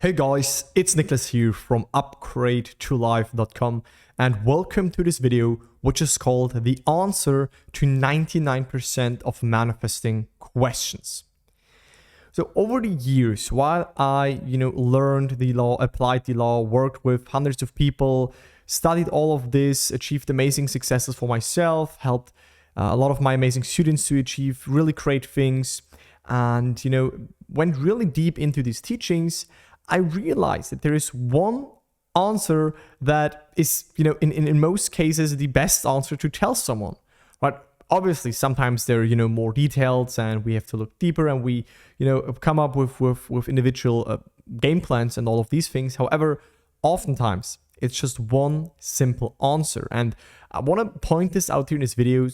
Hey guys, it's Nicholas here from upgrade2life.com and welcome to this video which is called the answer to 99% of manifesting questions. So over the years, while I learned the law, applied the law, worked with hundreds of people, studied all of this, achieved amazing successes for myself, helped a lot of my amazing students to achieve really great things, and went really deep into these teachings, I realized that there is one answer that is, in most cases, the best answer to tell someone, right? Obviously, sometimes they're, more detailed and we have to look deeper and we, come up with individual game plans and all of these things. However, oftentimes it's just one simple answer. And I want to point this out here in this video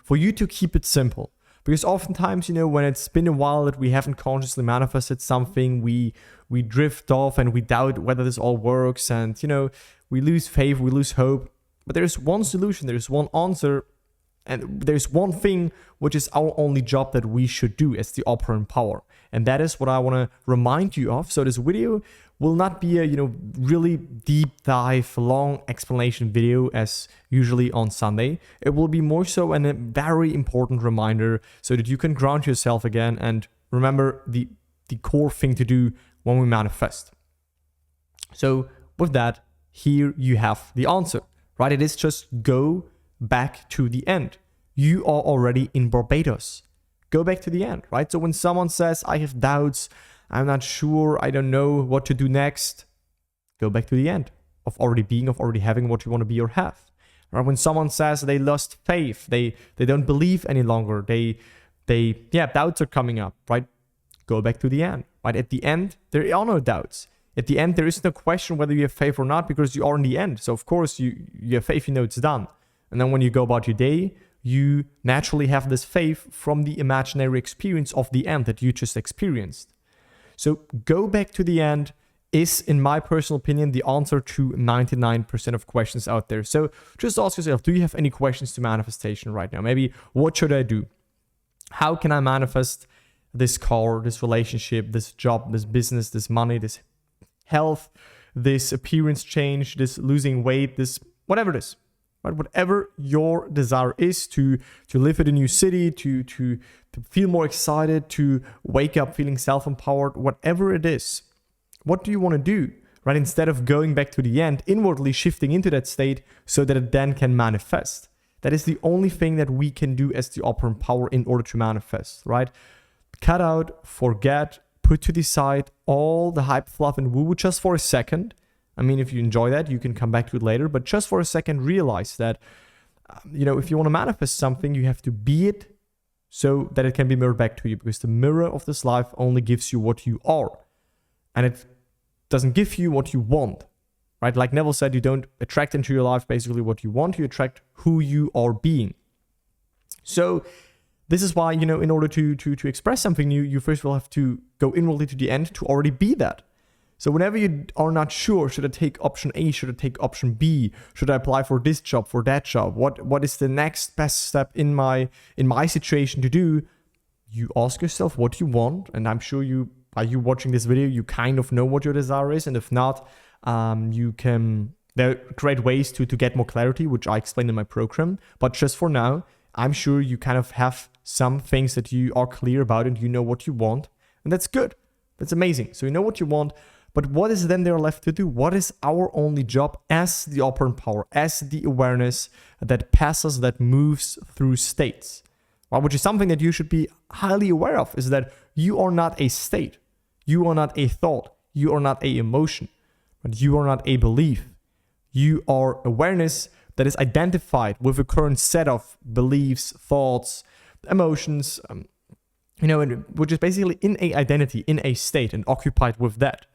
for you to keep it simple. Because oftentimes, when it's been a while that we haven't consciously manifested something, we drift off and we doubt whether this all works and, we lose faith, we lose hope. But there's one solution, there's one answer, and there's one thing which is our only job that we should do as the operant power. And that is what I want to remind you of. So this video will not be a, really deep dive, long explanation video as usually on Sunday. It will be more so a very important reminder so that you can ground yourself again and remember the core thing to do when we manifest. So with that, here you have the answer, right? It is just go back to the end. You are already in Barbados. Go back to the end, right? So when someone says, I have doubts, I'm not sure, I don't know what to do next, go back to the end of already having what you want to be or have. Right? When someone says they lost faith, they don't believe any longer, doubts are coming up, right? Go back to the end, right? At the end, there are no doubts. At the end, there is no question whether you have faith or not because you are in the end. So of course, you have faith, it's done. And then when you go about your day, you naturally have this faith from the imaginary experience of the end that you just experienced. So go back to the end is, in my personal opinion, the answer to 99% of questions out there. So just ask yourself, do you have any questions to manifestation right now? Maybe, what should I do? How can I manifest this car, this relationship, this job, this business, this money, this health, this appearance change, this losing weight, this whatever it is? Right? Whatever your desire is to live in a new city, to feel more excited, to wake up feeling self-empowered, whatever it is, what do you want to do? Right? Instead of going back to the end, inwardly shifting into that state so that it then can manifest. That is the only thing that we can do as the operant power in order to manifest, right? Cut out, forget, put to the side all the hype, fluff, and woo just for a second. I mean, if you enjoy that, you can come back to it later. But just for a second, realize that, if you want to manifest something, you have to be it so that it can be mirrored back to you. Because the mirror of this life only gives you what you are. And it doesn't give you what you want, right? Like Neville said, you don't attract into your life basically what you want. You attract who you are being. So this is why, in order to express something new, you first will have to go inwardly to the end to already be that. So whenever you are not sure, should I take option A, should I take option B, should I apply for this job, for that job, what is the next best step in my situation to do, you ask yourself what you want, and I'm sure by you watching this video, you kind of know what your desire is, and if not, there are great ways to get more clarity, which I explained in my program, but just for now, I'm sure you kind of have some things that you are clear about and you know what you want, and that's good, that's amazing. So you know what you want. But what is then there left to do? What is our only job as the operant power, as the awareness that passes, that moves through states? Well, which is something that you should be highly aware of, is that you are not a state. You are not a thought. You are not a emotion. But you are not a belief. You are awareness that is identified with a current set of beliefs, thoughts, emotions, which is basically in a identity, in a state, and occupied with that.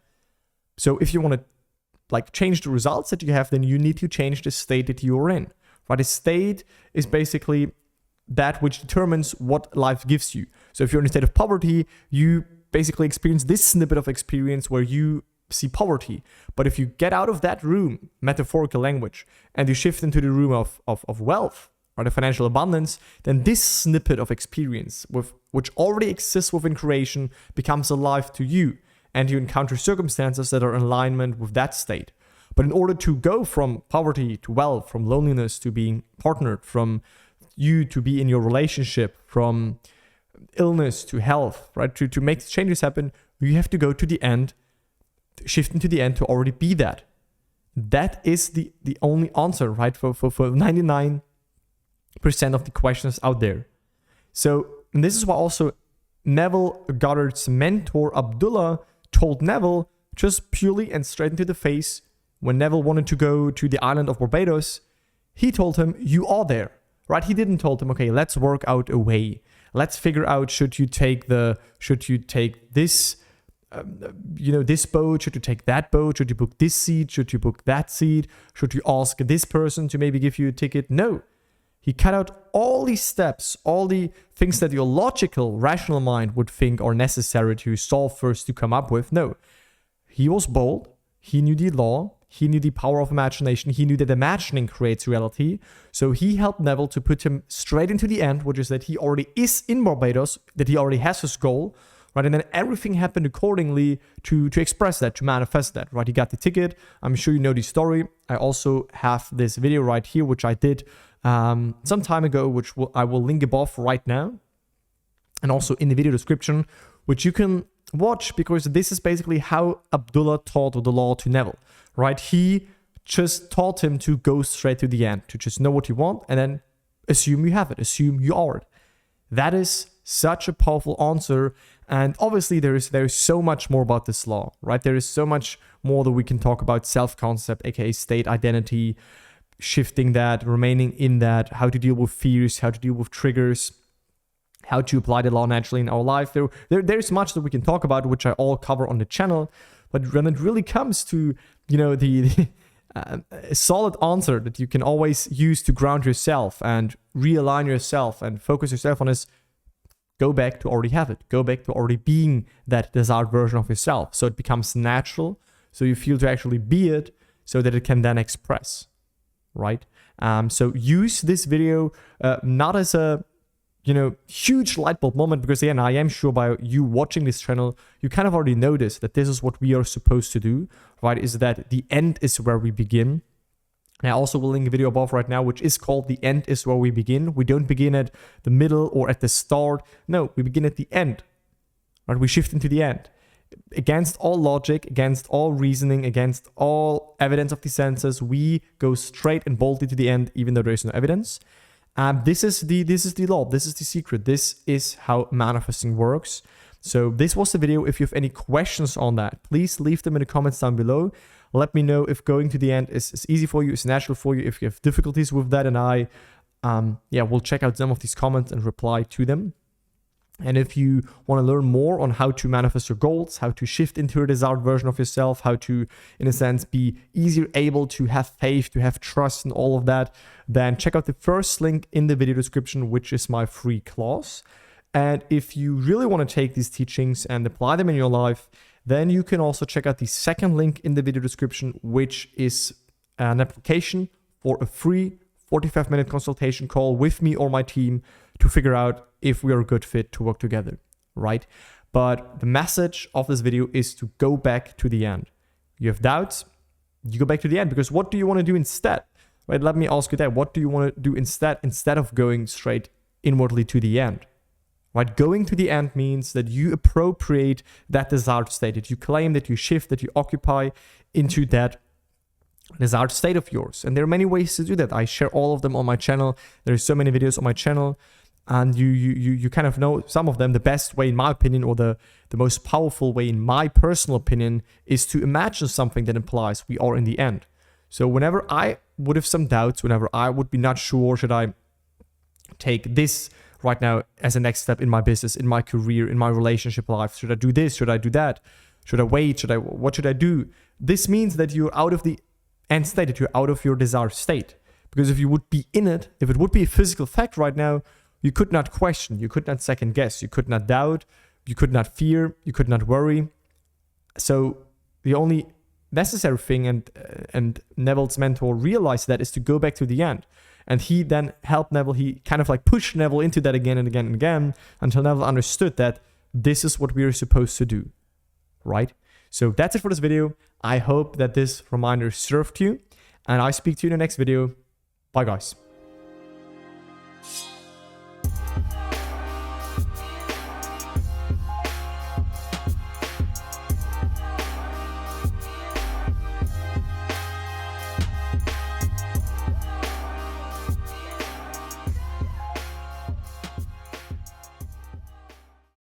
So if you want to change the results that you have, then you need to change the state that you're in. Right? A state is basically that which determines what life gives you. So if you're in a state of poverty, you basically experience this snippet of experience where you see poverty. But if you get out of that room, metaphorical language, and you shift into the room of wealth, or the financial abundance, then this snippet of experience, which already exists within creation, becomes alive to you. and you encounter circumstances that are in alignment with that state. But in order to go from poverty to wealth, from loneliness to being partnered, from you to be in your relationship, from illness to health, right? To make changes happen, you have to go to the end, shift into the end to already be that. That is the only answer, right? For 99% of the questions out there. So, and this is why also Neville Goddard's mentor, Abdullah, told Neville just purely and straight into the face, when Neville wanted to go to the island of Barbados, he told him, you are there, right? He didn't told him, okay, let's work out a way. Let's figure out, should you take this, this boat? Should you take that boat? Should you book this seat? Should you book that seat? Should you ask this person to maybe give you a ticket? No. He cut out all these steps, all the things that your logical, rational mind would think are necessary to solve first, to come up with. No. He was bold. He knew the law. He knew the power of imagination. He knew that imagining creates reality. So he helped Neville to put him straight into the end, which is that he already is in Barbados, that he already has his goal, right? And then everything happened accordingly to express that, to manifest that, right? He got the ticket. I'm sure you know the story. I also have this video right here, which I did some time ago, which I will link above right now, and also in the video description, which you can watch, because this is basically how Abdullah taught the law to Neville, right? He just taught him to go straight to the end, to just know what you want and then assume you have it, assume you are it. That is such a powerful answer. And obviously there is so much more about this law, right? There is so much more that we can talk about: self-concept, aka state identity, shifting that, remaining in that, how to deal with fears, how to deal with triggers, how to apply the law naturally in our life. There's much that we can talk about, which I all cover on the channel. But when it really comes to, the a solid answer that you can always use to ground yourself and realign yourself and focus yourself on is, go back to already have it. Go back to already being that desired version of yourself. So it becomes natural. So you feel to actually be it, so that it can then express, right? So use this video not as a huge light bulb moment, because again, I am sure by you watching this channel, you kind of already noticed that this is what we are supposed to do, right? Is that the end is where we begin. And I also will link a video above right now, which is called The End is Where We Begin. We don't begin at the middle or at the start. No, we begin at the end, right? We shift into the end. Against all logic, against all reasoning, against all evidence of the senses, we go straight and boldly to the end, even though there is no evidence. This is the law. This is the secret. This is how manifesting works. So this was the video. If you have any questions on that, please leave them in the comments down below. Let me know if going to the end is easy for you, is natural for you, if you have difficulties with that, and I will check out some of these comments and reply to them. And if you want to learn more on how to manifest your goals, how to shift into a desired version of yourself, how to, in a sense, be easier able to have faith, to have trust and all of that, then check out the first link in the video description, which is my free class. And if you really want to take these teachings and apply them in your life, then you can also check out the second link in the video description, which is an application for a free 45-minute consultation call with me or my team to figure out if we are a good fit to work together, right? But the message of this video is to go back to the end. You have doubts, you go back to the end, because what do you want to do instead? Right? Let me ask you that. What do you want to do instead of going straight inwardly to the end? Right? Going to the end means that you appropriate that desired state, that you claim, that you shift, that you occupy into that desired state of yours. And there are many ways to do that. I share all of them on my channel. There's so many videos on my channel, and you kind of know some of them. The best way, in my opinion, or the most powerful way, in my personal opinion, is to imagine something that implies we are in the end. So whenever I would have some doubts, whenever I would be not sure, should I take this right now as a next step in my business, in my career, in my relationship life? Should I do this? Should I do that? Should I wait? What should I do? This means that you're out of the end state, that you're out of your desired state. Because if you would be in it, if it would be a physical fact right now, you could not question, you could not second guess, you could not doubt, you could not fear, you could not worry. So the only necessary thing, and Neville's mentor realized that, is to go back to the end. And he then helped Neville, he kind of like pushed Neville into that again and again and again, until Neville understood that this is what we are supposed to do, right? So that's it for this video. I hope that this reminder served you, and I speak to you in the next video. Bye guys.